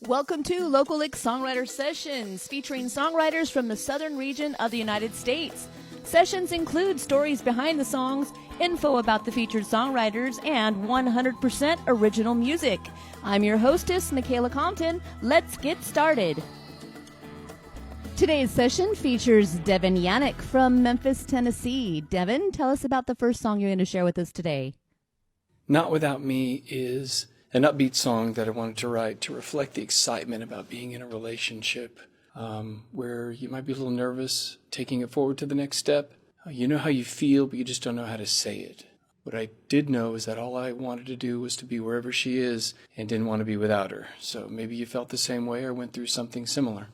Welcome to Local LICKS Songwriter Sessions, featuring songwriters from the southern region of the United States. Sessions include stories behind the songs, info about the featured songwriters, and 100% original music. I'm your hostess, Michaela Compton. Let's get started. Today's session features Devan Yanik from Memphis, Tennessee. Devan, tell us about the first song you're going to share with us today. Not Without Me is an upbeat song that I wanted to write to reflect the excitement about being in a relationship where you might be a little nervous taking it forward to the next step. You know how you feel, but you just don't know how to say it. What I did know is that all I wanted to do was to be wherever she is and didn't want to be without her. So maybe you felt the same way or went through something similar.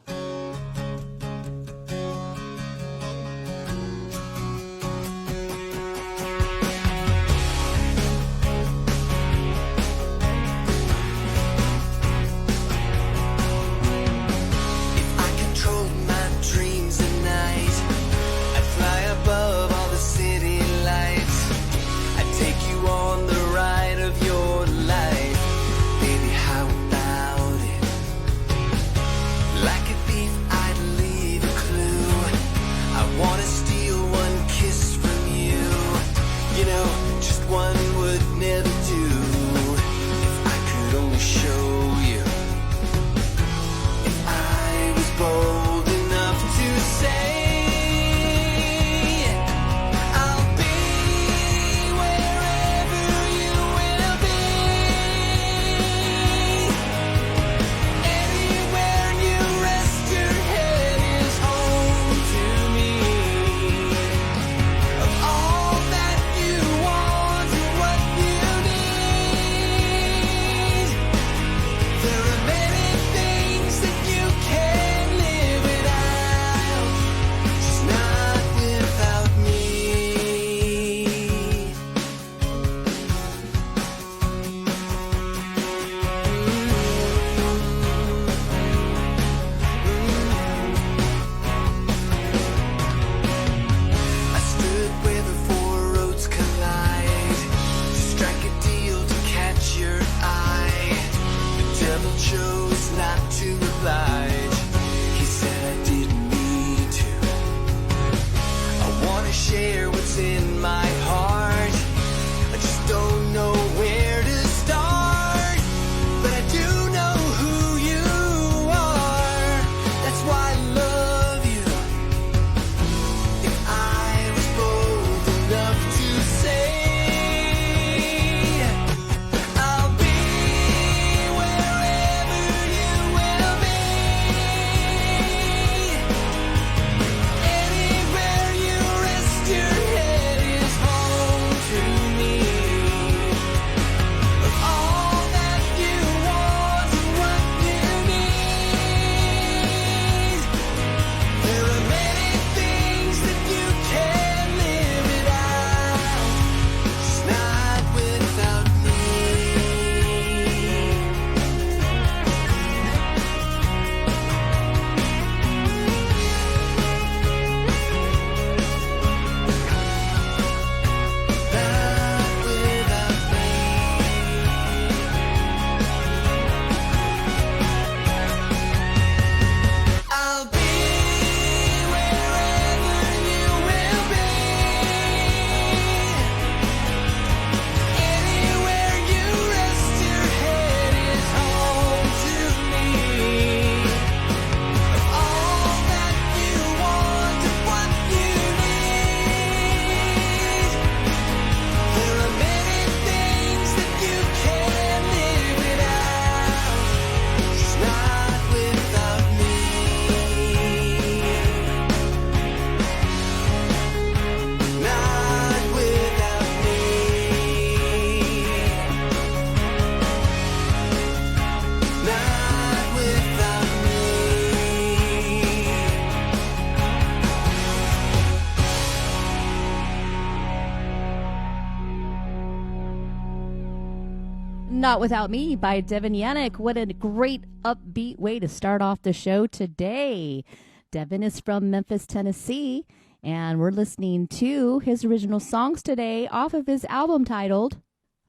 Not Without Me by Devan Yanik. What a great upbeat way to start off the show today. Devan is from Memphis, Tennessee, and we're listening to his original songs today off of his album titled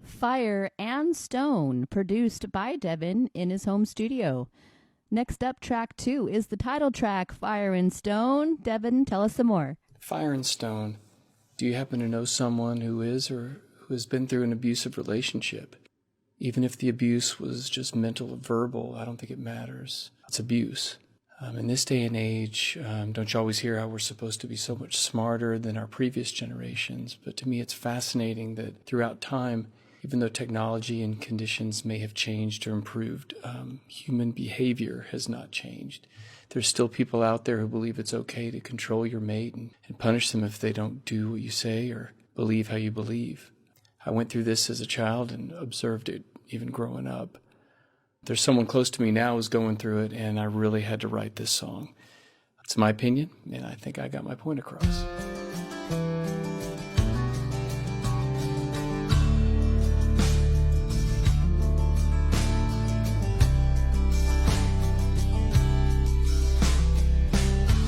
Fire and Stone, produced by Devan in his home studio. Next up, track 2 is the title track, Fire and Stone. Devan, tell us some more. Fire and Stone. Do you happen to know someone who is or who has been through an abusive relationship? Even if the abuse was just mental or verbal, I don't think it matters. It's abuse. In this day and age, don't you always hear how we're supposed to be so much smarter than our previous generations? But to me, it's fascinating that throughout time, even though technology and conditions may have changed or improved, human behavior has not changed. There's still people out there who believe it's okay to control your mate and punish them if they don't do what you say or believe how you believe. I went through this as a child and observed it even growing up. There's someone close to me now who's going through it, and I really had to write this song. It's my opinion, and I think I got my point across.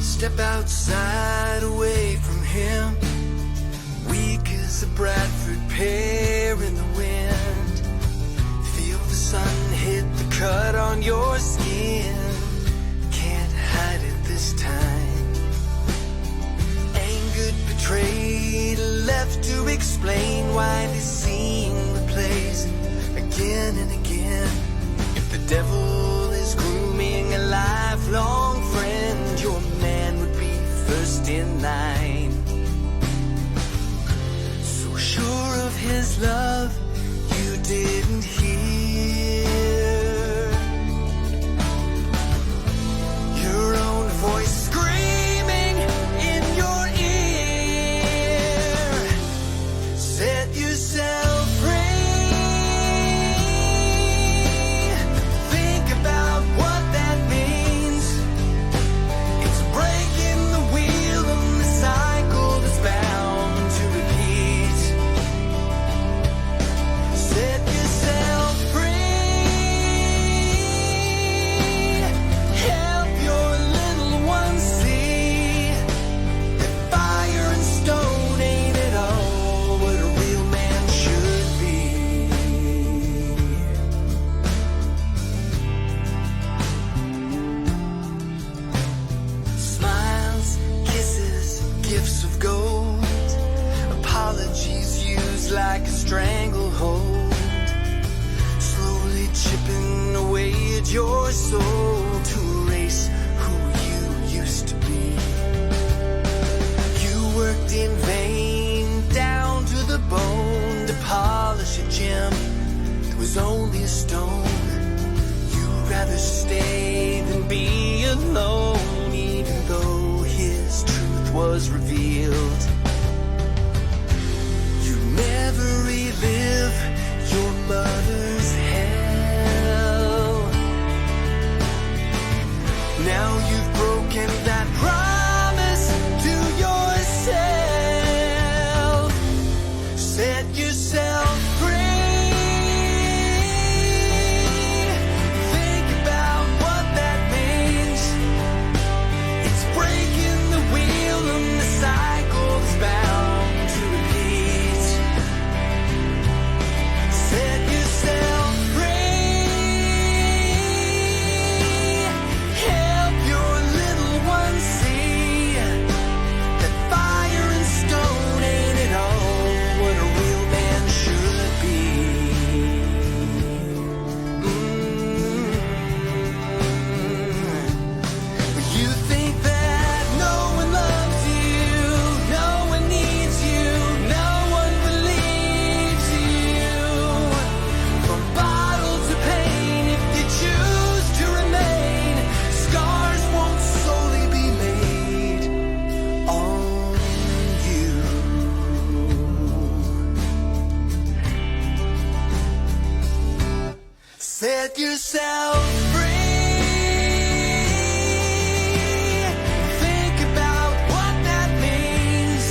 Step outside away from him, weak as a Bradford pear in the wind. Feel the sun hit the cut on your skin. Can't hide it this time. Angered, betrayed, left to explain why this scene replays again and again. If the devil is grooming a lifelong friend, your man would be first in line. So sure of his love, you didn't hear your own voice screaming in your ear. Set yourself free. Think about what that means. It's breaking the wheel and the cycle that's bound to repeat. Set yourself free. Help your little one see that fire and stone ain't at all what a real man should be. Smiles, kisses, gifts of gold, apologies used like a stranglehold, slowly chipping away at your soul to erase who you used to be. You worked in vain, down to the bone, to polish a gem that was only a stone. You'd rather stay than be alone, even though his truth was revealed. You never relive your mother's hell. Now you've broken that promise to yourself. Set yourself free. Think about what that means. It's breaking the wheel and the cycle's bound to repeat. Set yourself free. Help your little one see that fire and stone ain't at all what a real man should be. You think that no one loves you, no one needs you, no one believes you. From bottle to pain, if you choose to remain, scars won't solely be made on you. Set yourself free. Think about what that means.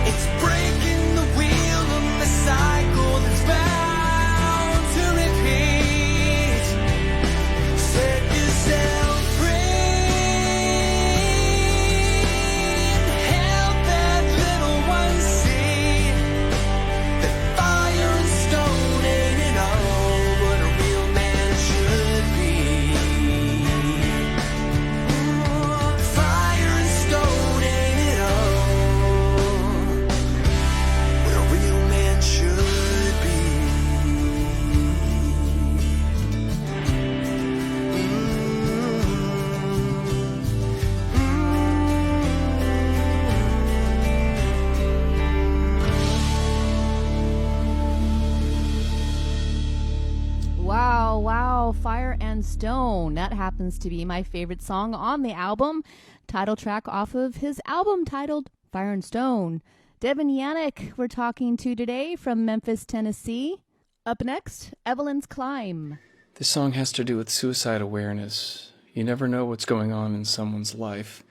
It's breaking the wheel and the cycle that's bound to repeat. Set yourself free. Help that little one see that fire and wow. Fire and Stone. That happens to be my favorite song on the album. Title track off of his album titled Fire and Stone. Devan Yanik we're talking to today from Memphis, Tennessee. Up next, Evelyns Climb. This song has to do with suicide awareness. You never know what's going on in someone's life.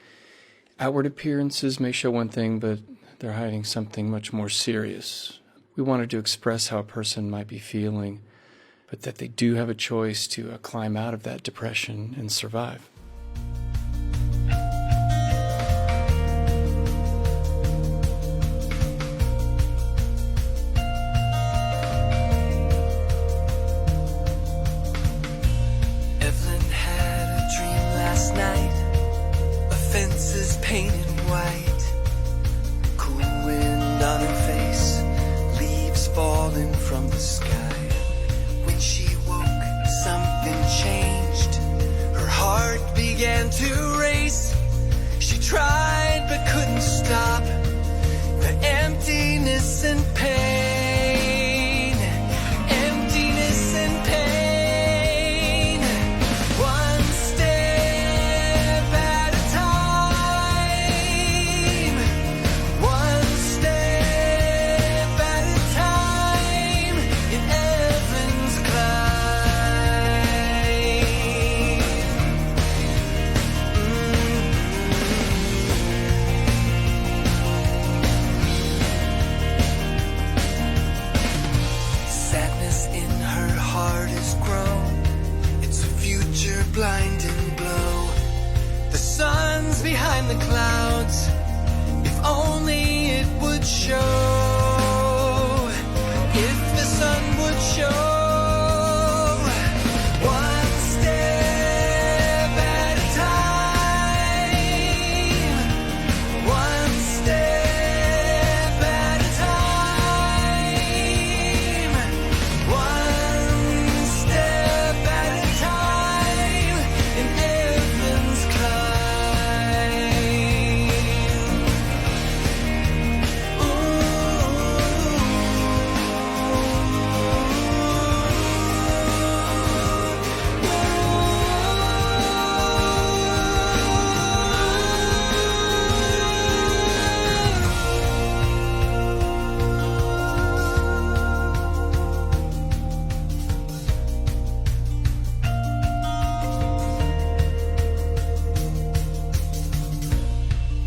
Outward appearances may show one thing, but they're hiding something much more serious. We wanted to express how a person might be feeling, but that they do have a choice to climb out of that depression and survive. Evelyn had a dream last night, a fences painted white, cool wind on her face, leaves falling from the sky. When she woke, something changed. Her heart began to race. She tried but couldn't stop the emptiness and pain. Emptiness and pain. One step at a time. One step at a time. In Evelyns Sadness in her heart is grown. It's a future blind and blow. The sun's behind the clouds. If only it would show. If the sun would show. One step at a time. One step at a time. One step at a time. In Evelyns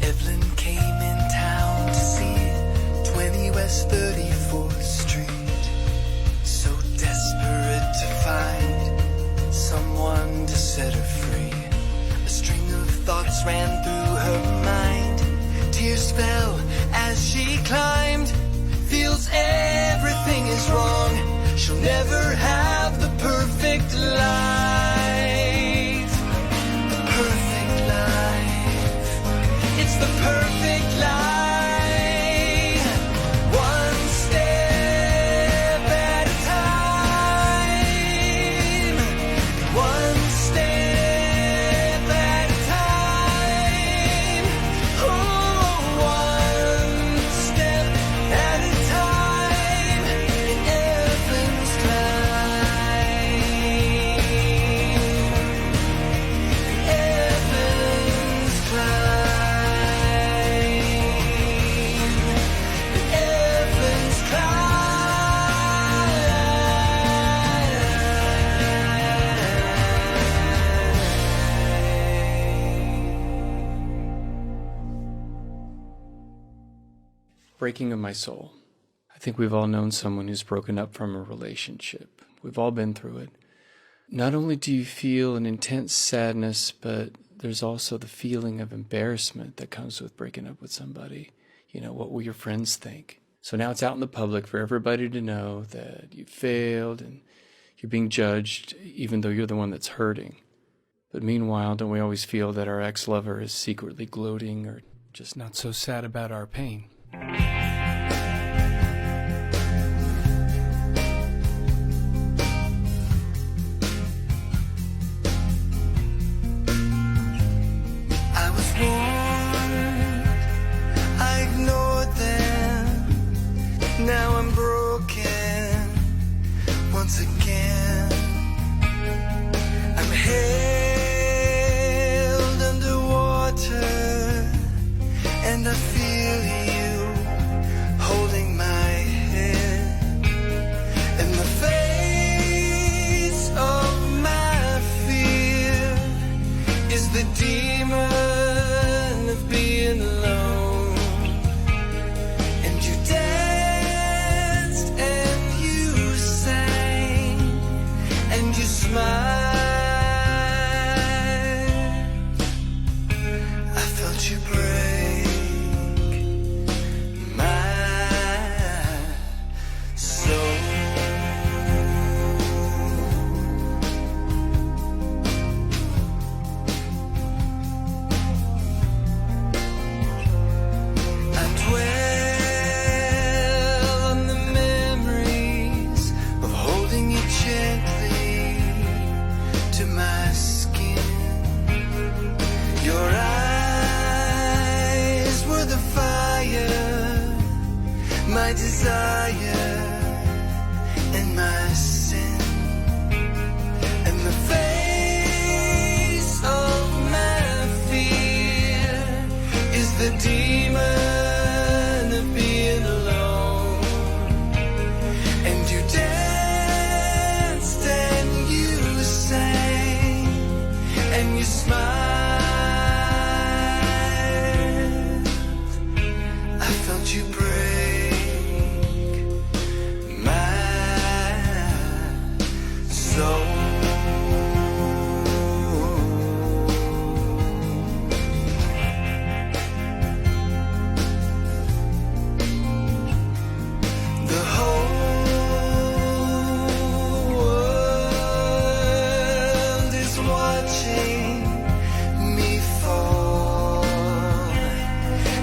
Evelyn came in town to see 20 West 34th Street. So desperate to find someone to set her free. A string of thoughts ran through her mind. Tears fell as she climbed. Feels everything is wrong. She'll never have the perfect life. The perfect life. It's the perfect life. One step at a time. One step at a time. Oh, one step at a time. In Evelyns Climb. Evelyns Climb. Evelyns Breaking of my soul. I think we've all known someone who's broken up from a relationship. We've all been through it. Not only do you feel an intense sadness, but there's also the feeling of embarrassment that comes with breaking up with somebody. You know, what will your friends think? So now it's out in the public for everybody to know that you failed and you're being judged, even though you're the one that's hurting. But meanwhile, don't we always feel that our ex-lover is secretly gloating or just not so sad about our pain? I was warned, I ignored them. Now I'm broken once again. I'm held underwater, and I feel you holding my hand, and the face of my fear is the demon of being alone. And you danced and you sang and you smiled. I felt you break my soul. I dwell on the memories of holding you gently to my skin. Your eyes were the fire, my desire and my sin, and the face of my fear is the demon of being alone. And you danced and you sang and you smiled. I felt you break my soul. The whole world is watching me fall,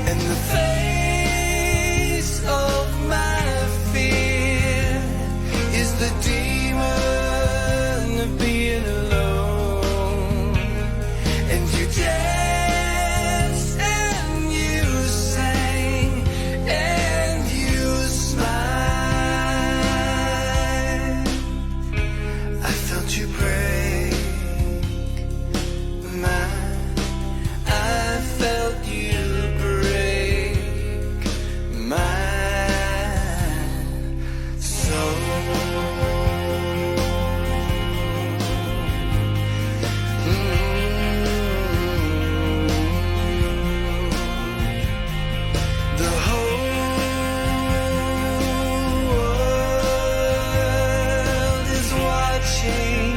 and the face of my fear is the demon of being alone. And you danced and you sang and you smiled. I felt you break my, I felt you break my soul. The whole world is watching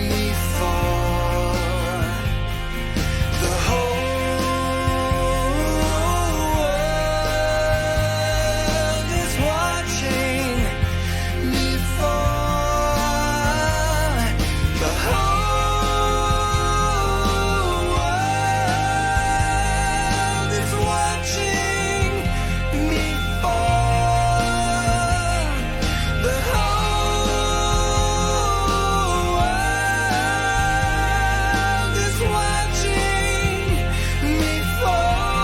me fall. The whole world is watching me fall. The whole world is watching me fall. The whole world is watching me fall.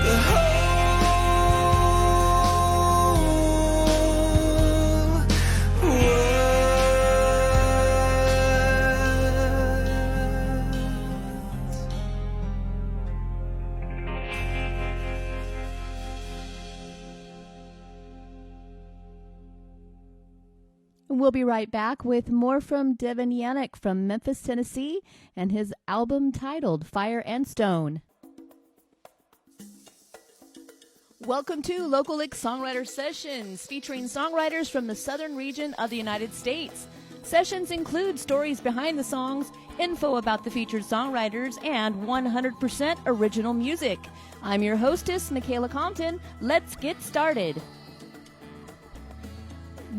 The whole We'll be right back with more from Devan Yanik from Memphis, Tennessee, and his album titled Fire and Stone. Welcome to Local LICKS Songwriter Sessions, featuring songwriters from the southern region of the United States. Sessions include stories behind the songs, info about the featured songwriters, and 100% original music. I'm your hostess, Michaela Compton. Let's get started.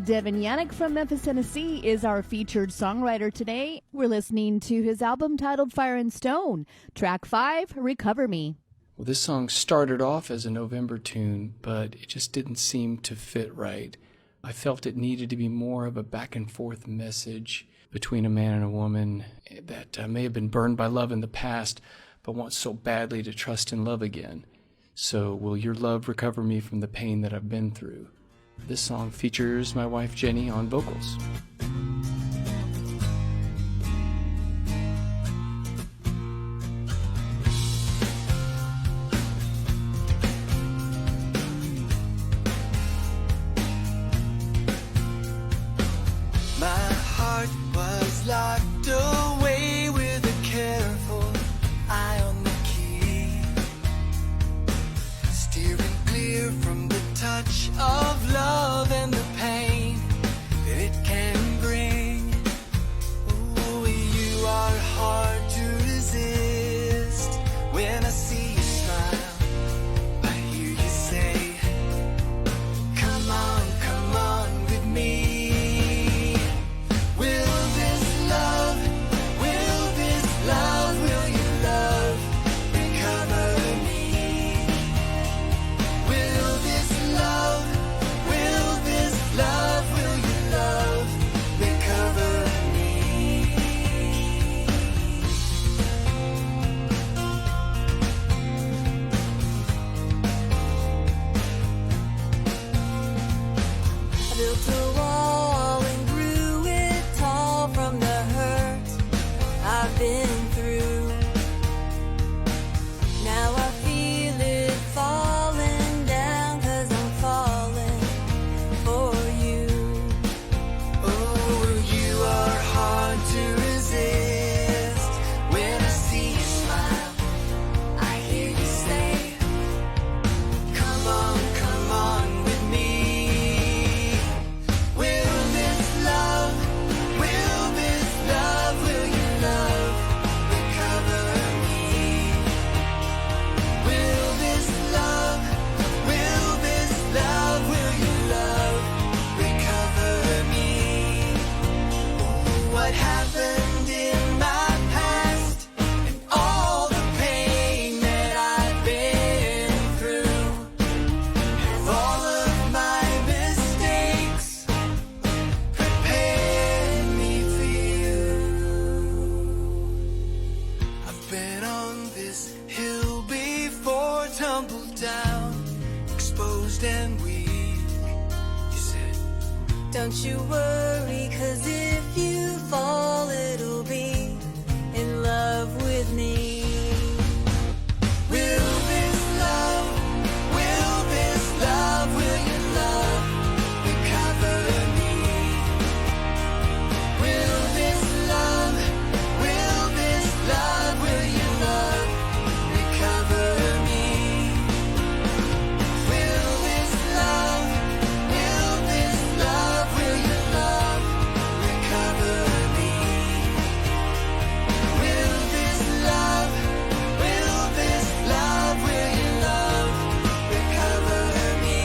Devan Yanik from Memphis, Tennessee is our featured songwriter today. We're listening to his album titled Fire and Stone. Track 5, Recover Me. Well, this song started off as a November tune, but it just didn't seem to fit right. I felt it needed to be more of a back and forth message between a man and a woman that may have been burned by love in the past, but wants so badly to trust in love again. So will your love recover me from the pain that I've been through? This song features my wife Jenny on vocals. worry, 'cause if you fall, it'll be in love with me. Will this love, will your love recover me? Will this love, will your love recover me? Will this love, will your love recover me? Will this love, will your love recover me?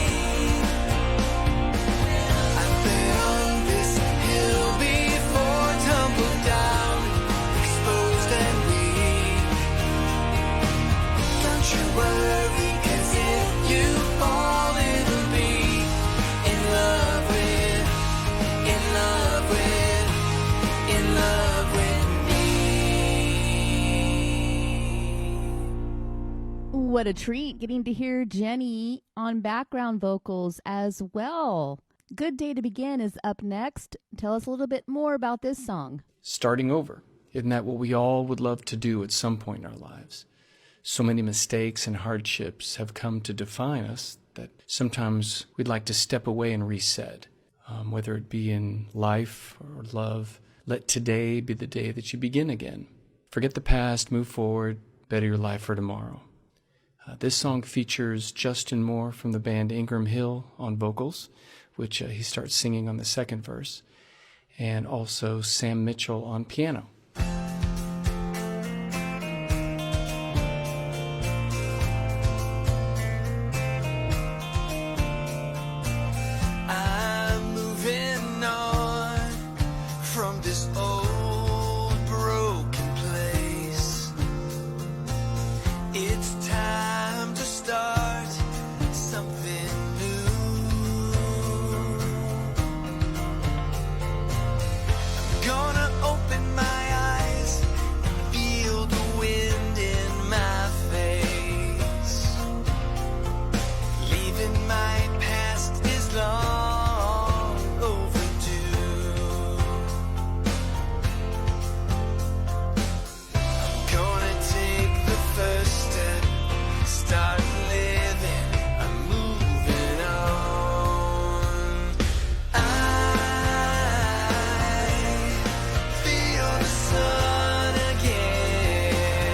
I've been on this hill before, tumbled down, exposed and weak. Don't you worry, 'cause if you fall, it'll be in love with me. What a treat getting to hear Jenny on background vocals as well. Good Day to Begin is up next. Tell us a little bit more about this song. Starting over. Isn't that what we all would love to do at some point in our lives? So many mistakes and hardships have come to define us that sometimes we'd like to step away and reset. Whether it be in life or love, let today be the day that you begin again. Forget the past, move forward, better your life for tomorrow. This song features Justin Moore from the band Ingram Hill on vocals, which he starts singing on the second verse, and also Sam Mitchell on piano. I'm moving on from this old broken place. It's time to start something new. I'm gonna open my eyes and feel the wind in my face. Leaving my past is long overdue. I'm gonna take the first step, start living, I'm moving on. I feel the sun again.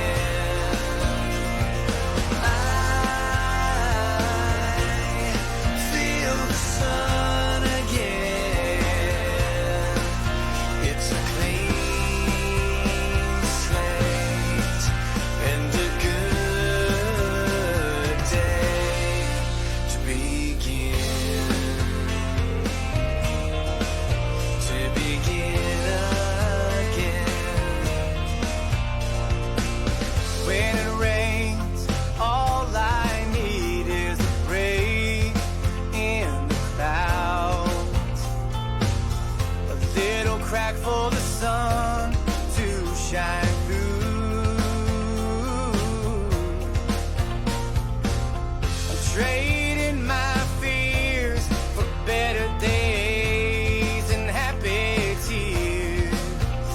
I feel the sun again. It's a clean slate and a good day to begin. To begin again. When it rains, all I need is a break in the clouds. A little crack for the sun to shine through. I'm trading my fears for better days and happy tears.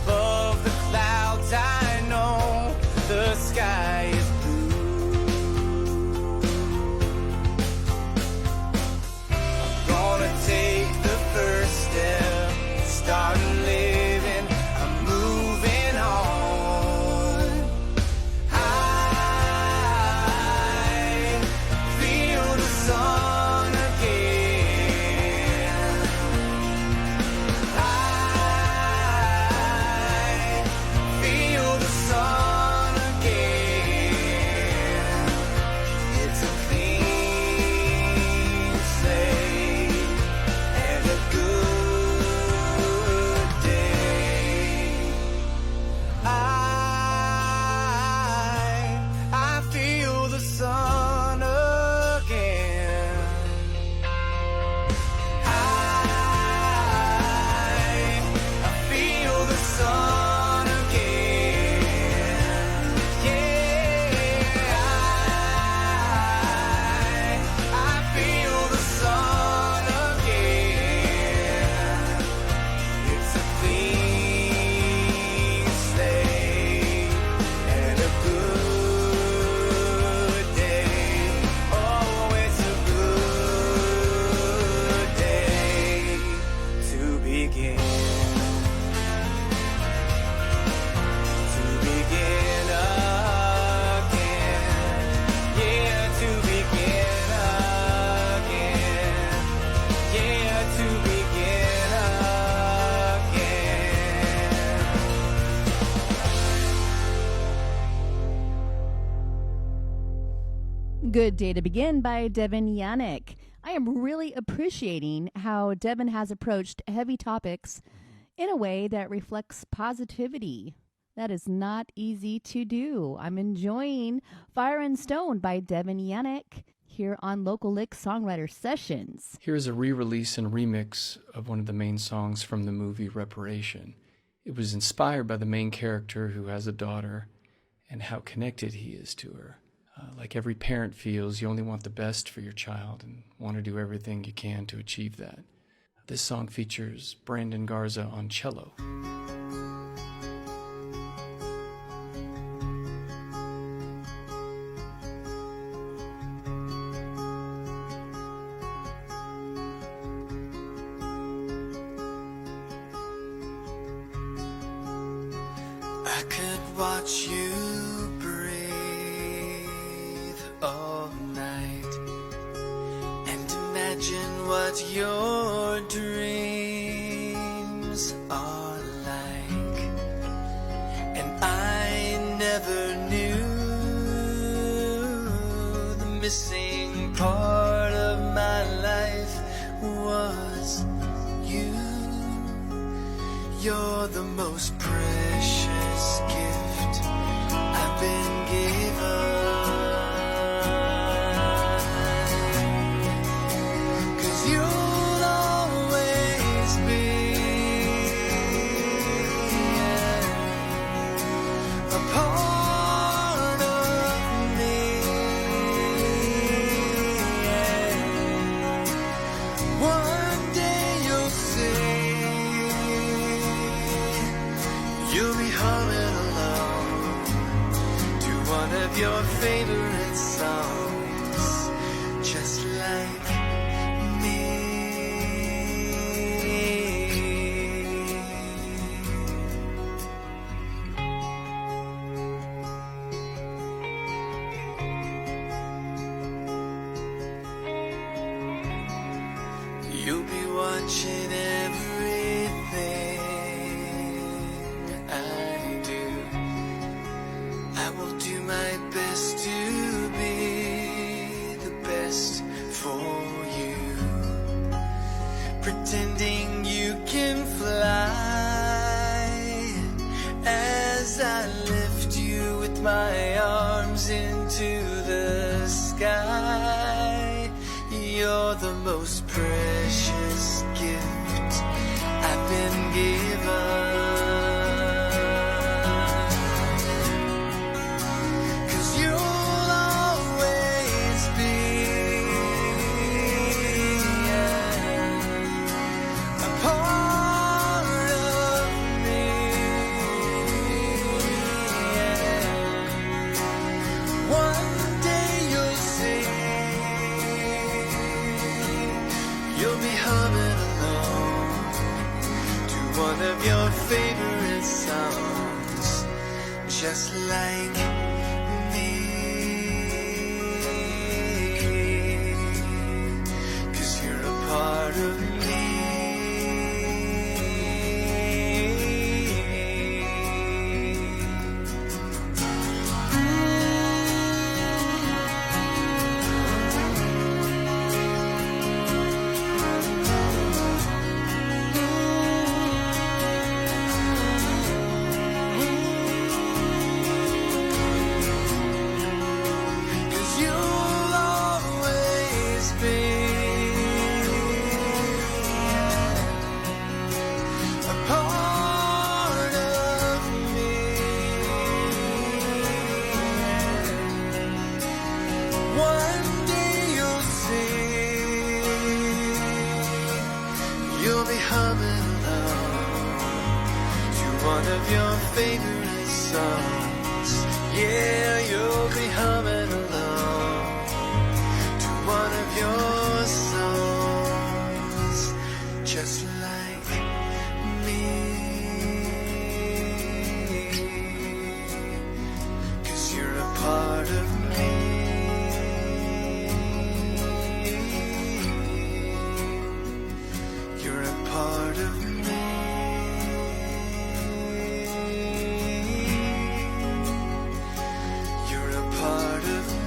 Above the clouds, I know the sky is blue. I'm gonna take the first step, start living, I'm moving Good Day to Begin by Devan Yanik. I am really appreciating how Devan has approached heavy topics in a way that reflects positivity. That is not easy to do. I'm enjoying Fire and Stone by Devan Yanik here on Local Licks Songwriter Sessions. Here's a re-release and remix of one of the main songs from the movie Reparation. It was inspired by the main character who has a daughter and how connected he is to her. Like every parent feels, you only want the best for your child and want to do everything you can to achieve that. This song features Brandon Garza on cello. I could watch you all night and imagine what your dreams are like, and I never knew the missing part of my life was you. You're the most precious gift I've been given. Your favorite songs, just like me. You'll be watching everything I do. I will do my best to be the best for you, pretending you can fly as I lift you with my arms into the sky. You're the most precious gift I've been given. One of your favorite songs, just like me. 'Cause you're a part of me. One of your favorite songs, yeah, you'll be humming along to one of your songs, just like me. 'Cause you're a part of me. You're a part of me. You're a part of me.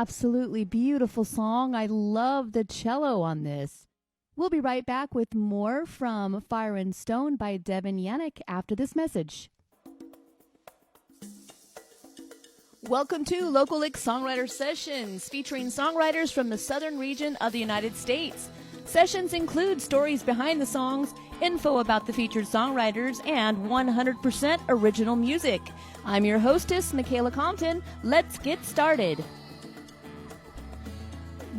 absolutely beautiful song. I love the cello on this. We'll be right back with more from Fire and Stone by Devan Yanik after this message. Welcome to Local LICKS Songwriter Sessions, featuring songwriters from the southern region of the United States. Sessions include stories behind the songs, info about the featured songwriters, and 100% original music. I'm your hostess, Michaela Compton. Let's get started.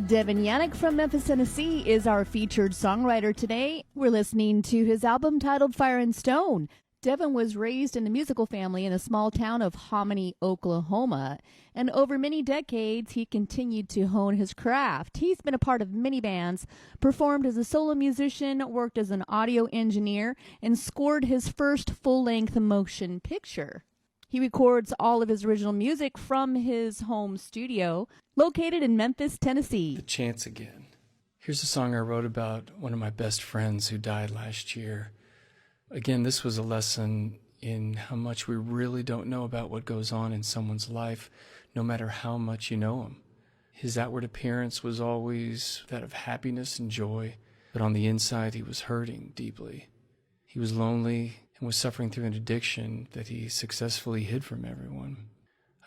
Devan Yanik from Memphis, Tennessee is our featured songwriter today. We're listening to his album titled Fire and Stone. Devan was raised in a musical family in the small town of Hominy, Oklahoma, and over many decades he continued to hone his craft. He's been a part of many bands, performed as a solo musician, worked as an audio engineer, and scored his first full-length motion picture. He records all of his original music from his home studio, located in Memphis, Tennessee. The Chance Again. Here's a song I wrote about one of my best friends who died last year. Again, this was a lesson in how much we really don't know about what goes on in someone's life, no matter how much you know him. His outward appearance was always that of happiness and joy, but on the inside he was hurting deeply. He was lonely and was suffering through an addiction that he successfully hid from everyone.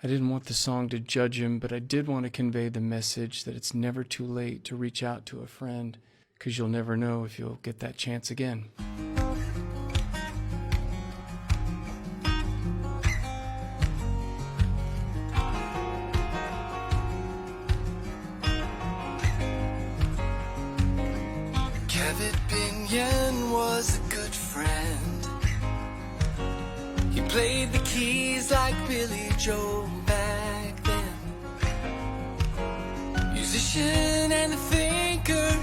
I didn't want the song to judge him, but I did want to convey the message that it's never too late to reach out to a friend, because you'll never know if you'll get that chance again. Was a good friend. He played the keys like Billy Joel back then. Musician and a thinker,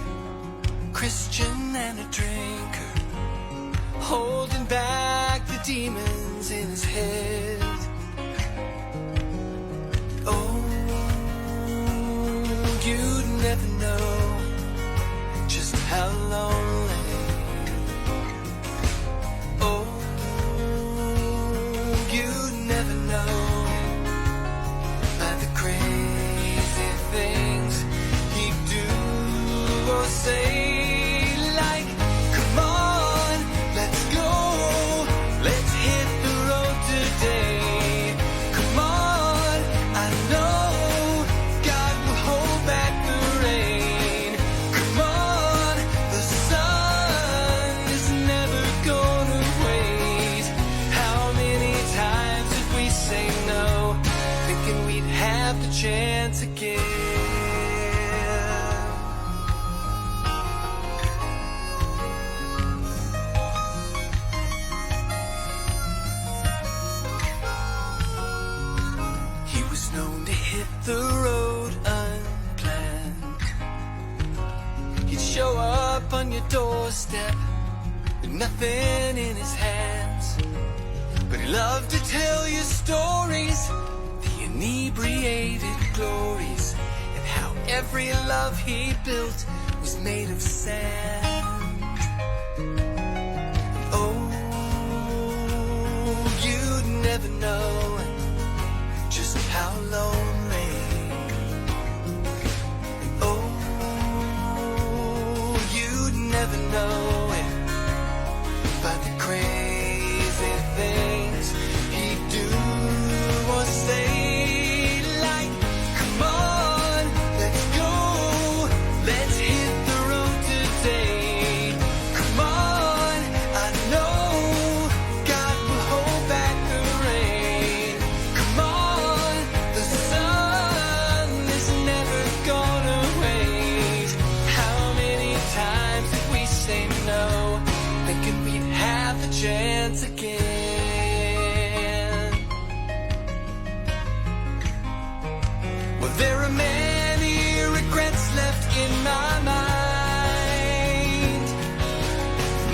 Christian and a drinker, holding back the demons in his head. Oh, you'd never know just how lonely. Say like, come on, let's go, let's hit the road today. Come on, I know God will hold back the rain. Come on, the sun is never gonna wait. How many times did we say no, thinking we'd have the chance again? The road unplanned. He'd show up on your doorstep with nothing in his hands, but he loved to tell you stories, the inebriated glories, and how every love he built was made of sand. Oh, you'd never know just how lonely. Never know it, but the crazy things he do or say, like, come on, let's go, let's hit the road today. Come on, I know God will hold back the rain. Come on, the sun is never gonna wait. How many times say no, thinking we'd have the chance again. Well, there are many regrets left in my mind.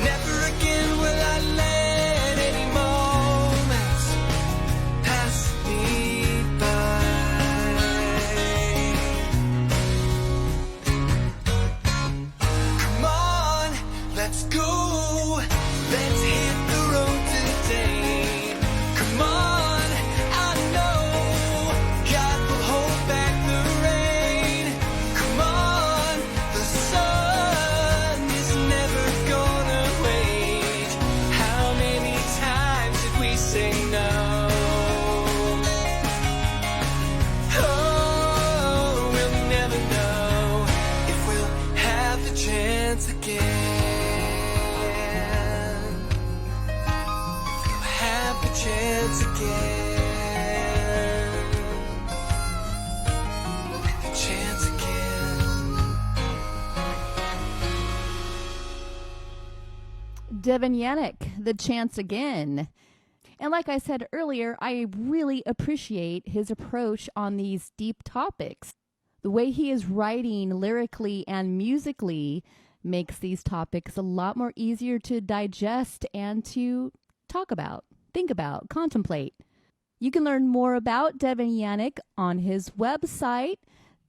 Never again will I let any moments pass me by. Come on, let's go, let's hit the road today. Come on, I know God will hold back the rain. Devan Yanik, The Chance Again. And like I said earlier, I really appreciate his approach on these deep topics. The way he is writing lyrically and musically makes these topics a lot more easier to digest and to talk about, think about, contemplate. You can learn more about Devan Yanik on his website,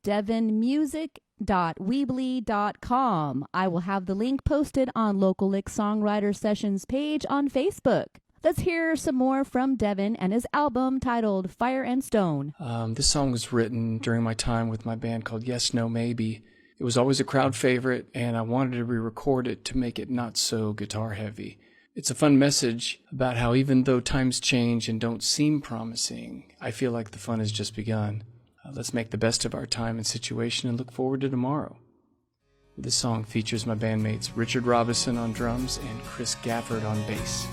devanmusic.weebly.com. I will have the link posted on Local LICKS Songwriter Sessions page on Facebook. Let's hear some more from Devan and his album titled Fire and Stone. This song was written during my time with my band called Yes, No, Maybe. It was always a crowd favorite, and I wanted to re-record it to make it not so guitar heavy. It's a fun message about how even though times change and don't seem promising, I feel like the fun has just begun. Let's make the best of our time and situation and look forward to tomorrow. This song features my bandmates Richard Robinson on drums and Chris Gafford on bass.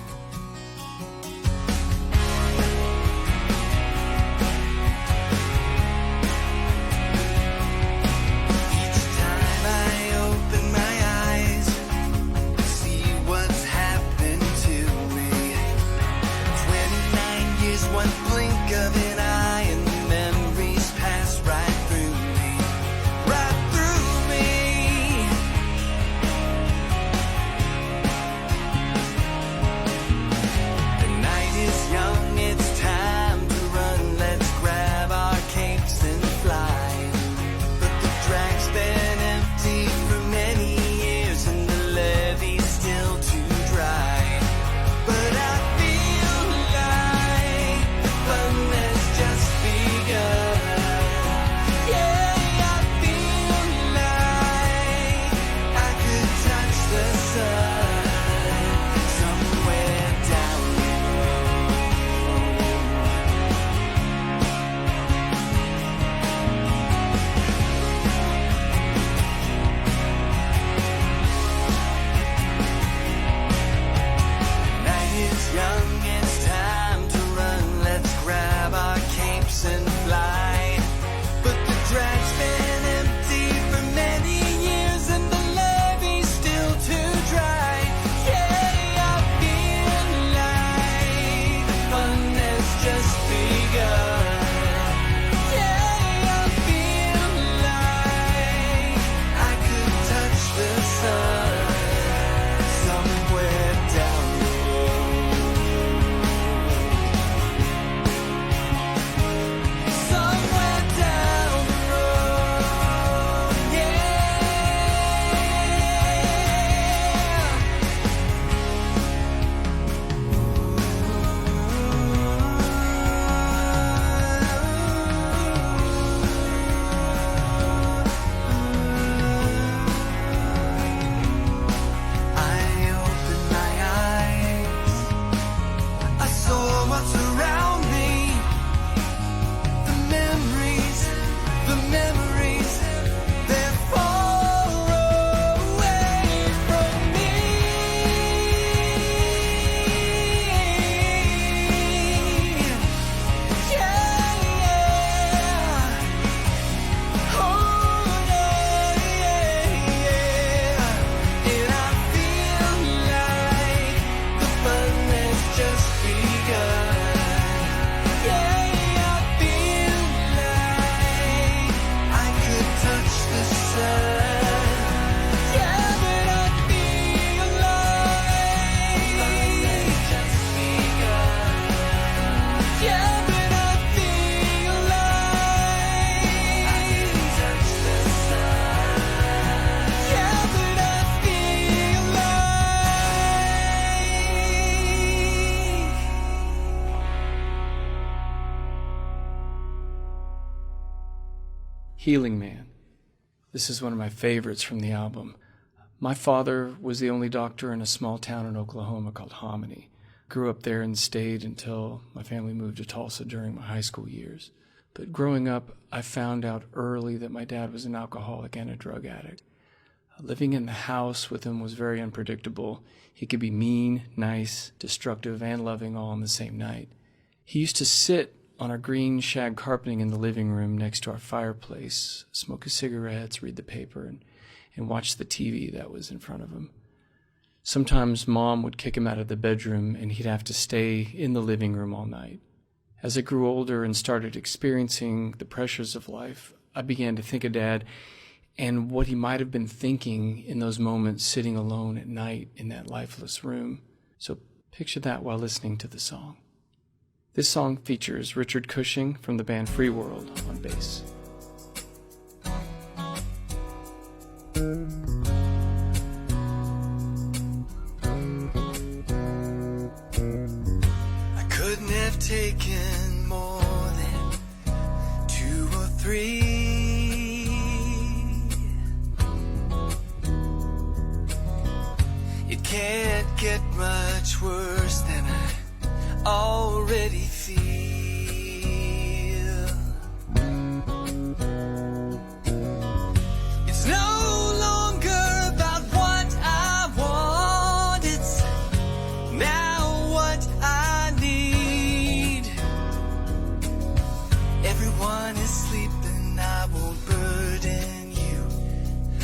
Healing Man. This is one of my favorites from the album. My father was the only doctor in a small town in Oklahoma called Hominy. Grew up there and stayed until my family moved to Tulsa during my high school years. But growing up, I found out early that my dad was an alcoholic and a drug addict. Living in the house with him was very unpredictable. He could be mean, nice, destructive, and loving all in the same night. He used to sit on our green shag carpeting in the living room next to our fireplace, smoke his cigarettes, read the paper, and watch the TV that was in front of him. Sometimes Mom would kick him out of the bedroom and he'd have to stay in the living room all night. As I grew older and started experiencing the pressures of life, I began to think of Dad and what he might have been thinking in those moments sitting alone at night in that lifeless room. So picture that while listening to the song. This song features Richard Cushing from the band Free World on bass. I couldn't have taken more than 2 or 3. It can't get much worse than I already feel. It's no longer about what I want, it's now what I need. Everyone is sleeping, I won't burden you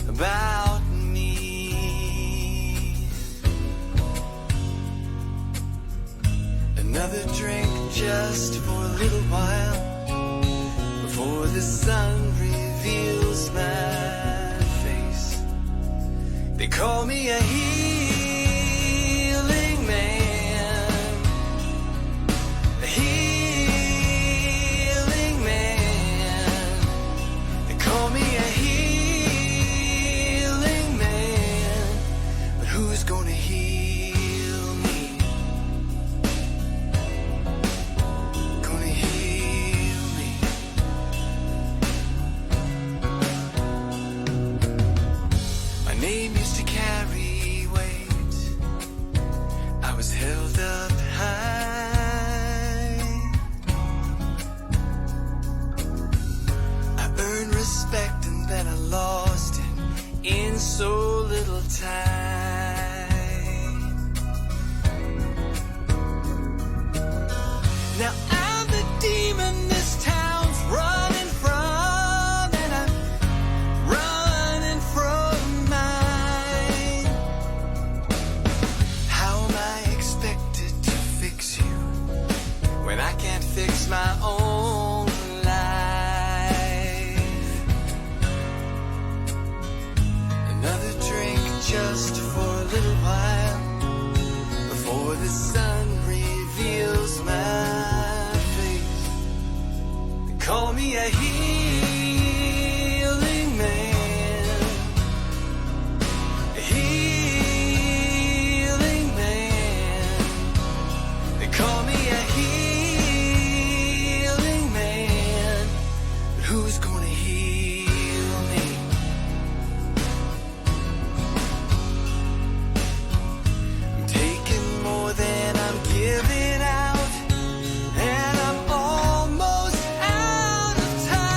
about me. Another drink just for a little while before the sun reveals my face. They call me a healing man, a healing man. They call me a healing man, but who's gonna heal me? Gonna heal me. My name used to carry weight. I was held up high. I earned respect and then I lost it in so little time. Now I'm the demon this town's running from, and I'm running from mine. How am I expected to fix you when I can't fix my own life? Another drink just for a little while before the sun reveals my face. They call me a healing man, a healing man. They call me a healing man, but who's gonna heal me? I'm taking more than I'm giving out, and I'm almost out of time.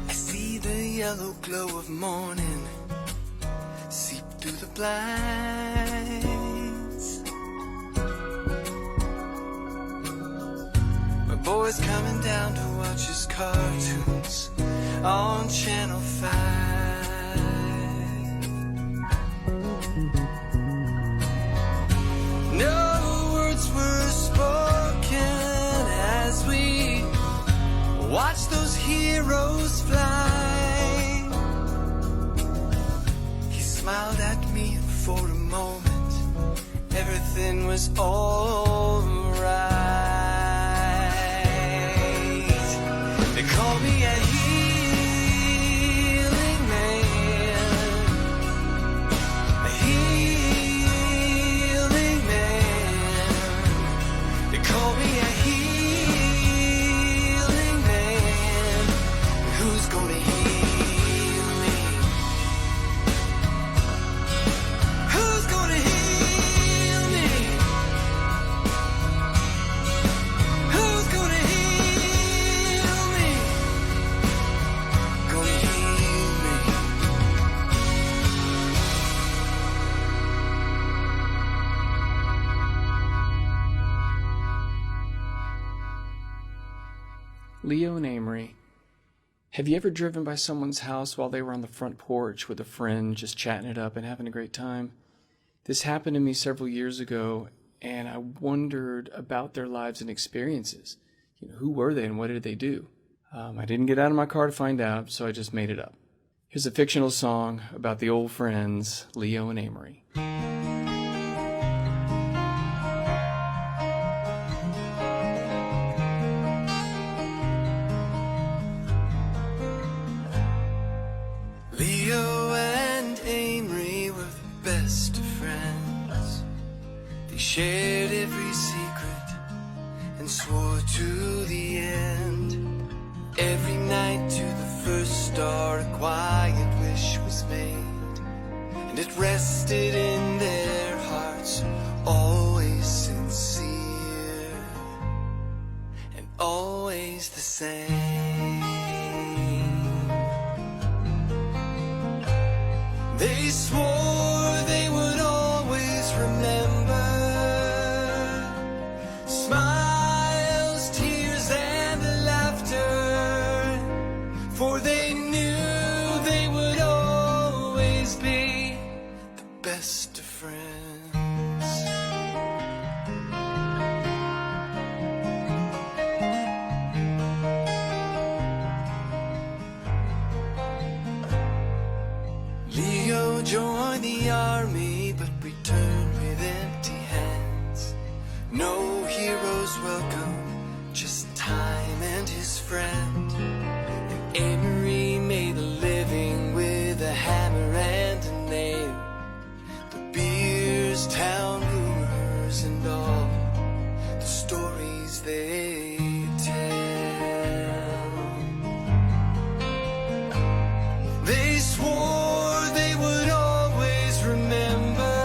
I see the yellow glow of morning seep through the blinds. My boy's coming down to watch his cartoons on Channel 5. No words were spoken as we watch those heroes fly. He smiled at me, and for a moment everything was alright. They call me a healing man, a healing man. They call me a healing man. Who's gonna heal me? Who's gonna heal me? Who's gonna heal me? Gonna heal me. Leo and Amory, Have you ever driven by someone's house while they were on the front porch with a friend, just chatting it up and having a great time? This happened to me several years ago, and I wondered about their lives and experiences. Who were they and what did they do? I didn't get out of my car to find out, so I just made it up. Here's a fictional song about the old friends, Leo and Amory. Leo and Amory were the best of friends. They shared every secret and swore to the end. Every night to the first star a quiet wish was made, and it rested in their hearts, always sincere and always the same. They swore they would always remember smiles, tears, and the laughter, for they knew they would always be the best of friends. Leo joined the army but returned with empty hands. No heroes welcome, just time and his friend. And Amory made a living with a hammer and a nail. The beers, town rumors, and all the stories they tell. They swore they would always remember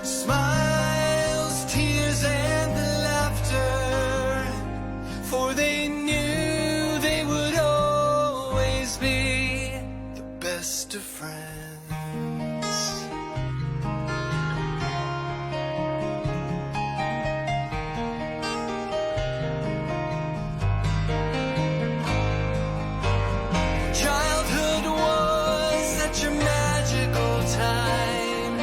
smiles, tears, and the laughter, for they knew they would always be the best of friends. Childhood was such a magical time,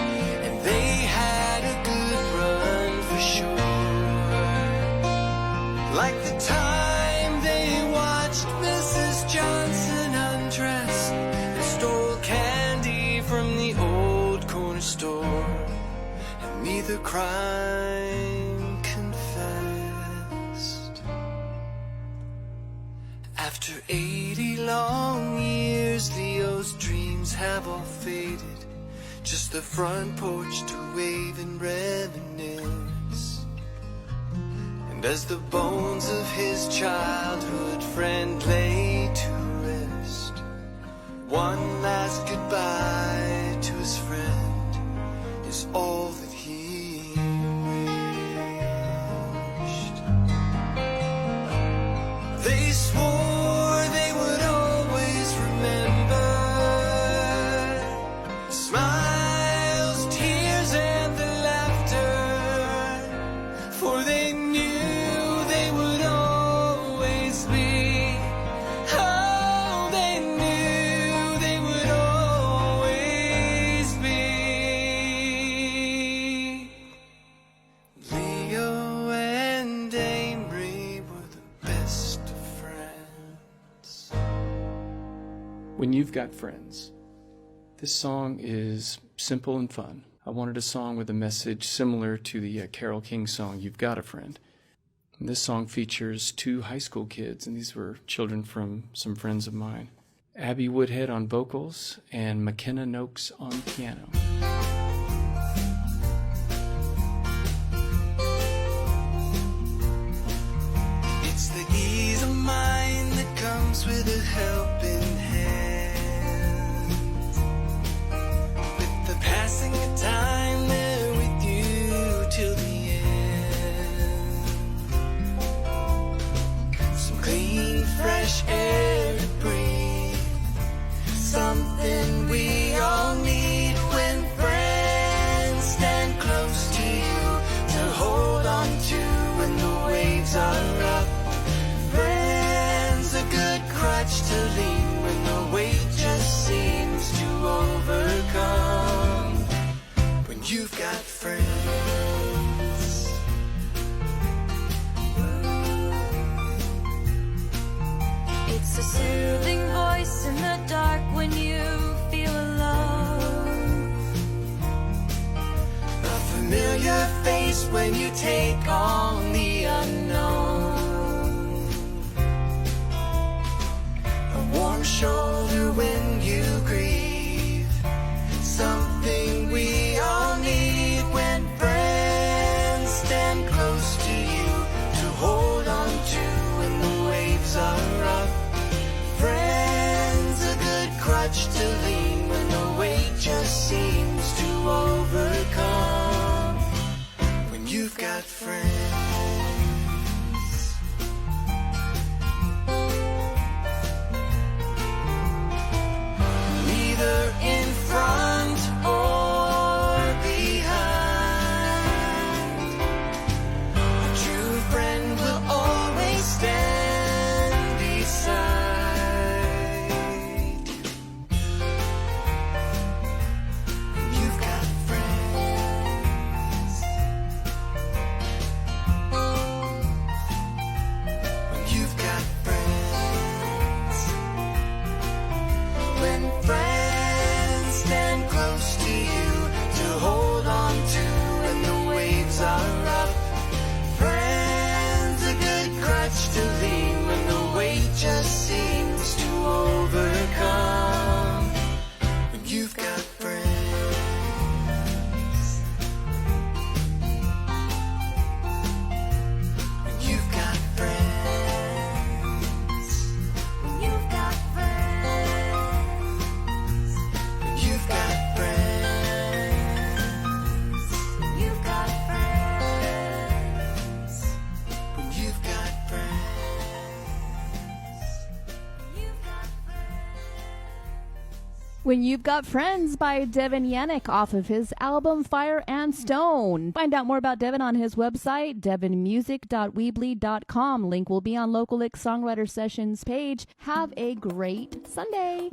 and they had a good run for sure. Like the time they watched Mrs. Johnson undress and stole candy from the old corner store, and neither crime confessed. After 80 long years, Leo's dreams have all faded. Just the front porch to wave and reminisce. And as the bones of his childhood friend lay to rest, one last goodbye to his friend is all that he wished. They swore they would always remember smiles, tears, and the laughter, for they knew they would always be. Oh, they knew they would always be. Leo and Amory were the best of friends. When You've Got Friends. This song is simple and fun. I wanted a song with a message similar to the Carole King song, You've Got a Friend. And this song features two high school kids, and these were children from some friends of mine. Abby Woodhead on vocals and McKenna Noakes on piano. It's the ease of mind that comes with a helping hand. With the passing of time, they're with you till the end. Some clean, fresh air to breathe. Something we all need when friends stand close to you to hold on to when the waves are up. Friends are good you've got friends. It's a soothing voice in the dark when you feel alone. A familiar face when you take on the unknown. A warm shoulder when you grieve. Something we all need when friends stand close to you to hold on to when the waves are rough. Friends, a good crutch to lean when the weight just seems to overcome. When you've got friends. Neither in front or behind. A true friend will always stand beside. When you've got friends. When you've got friends. When friends stand close to you to hold on to when the waves are rough. Friends, a good crutch to lean when the weight just seems to overcome. When you've got friends. When you've got friends. When you've got friends. When you've got friends. When you've got friends. When you've got friends. You've got friends. When You've Got Friends by Devan Yanik off of his album Fire and Stone. Find out more about Devan on his website, devanmusic.weebly.com. Link will be on Local Licks Songwriter Sessions page. Have a great Sunday.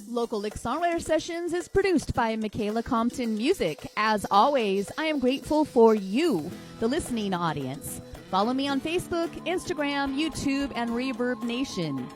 Local Licks Songwriter Sessions is produced by Michaela Compton Music. As always, I am grateful for you, the listening audience. Follow me on Facebook, Instagram, YouTube, and Reverb Nation.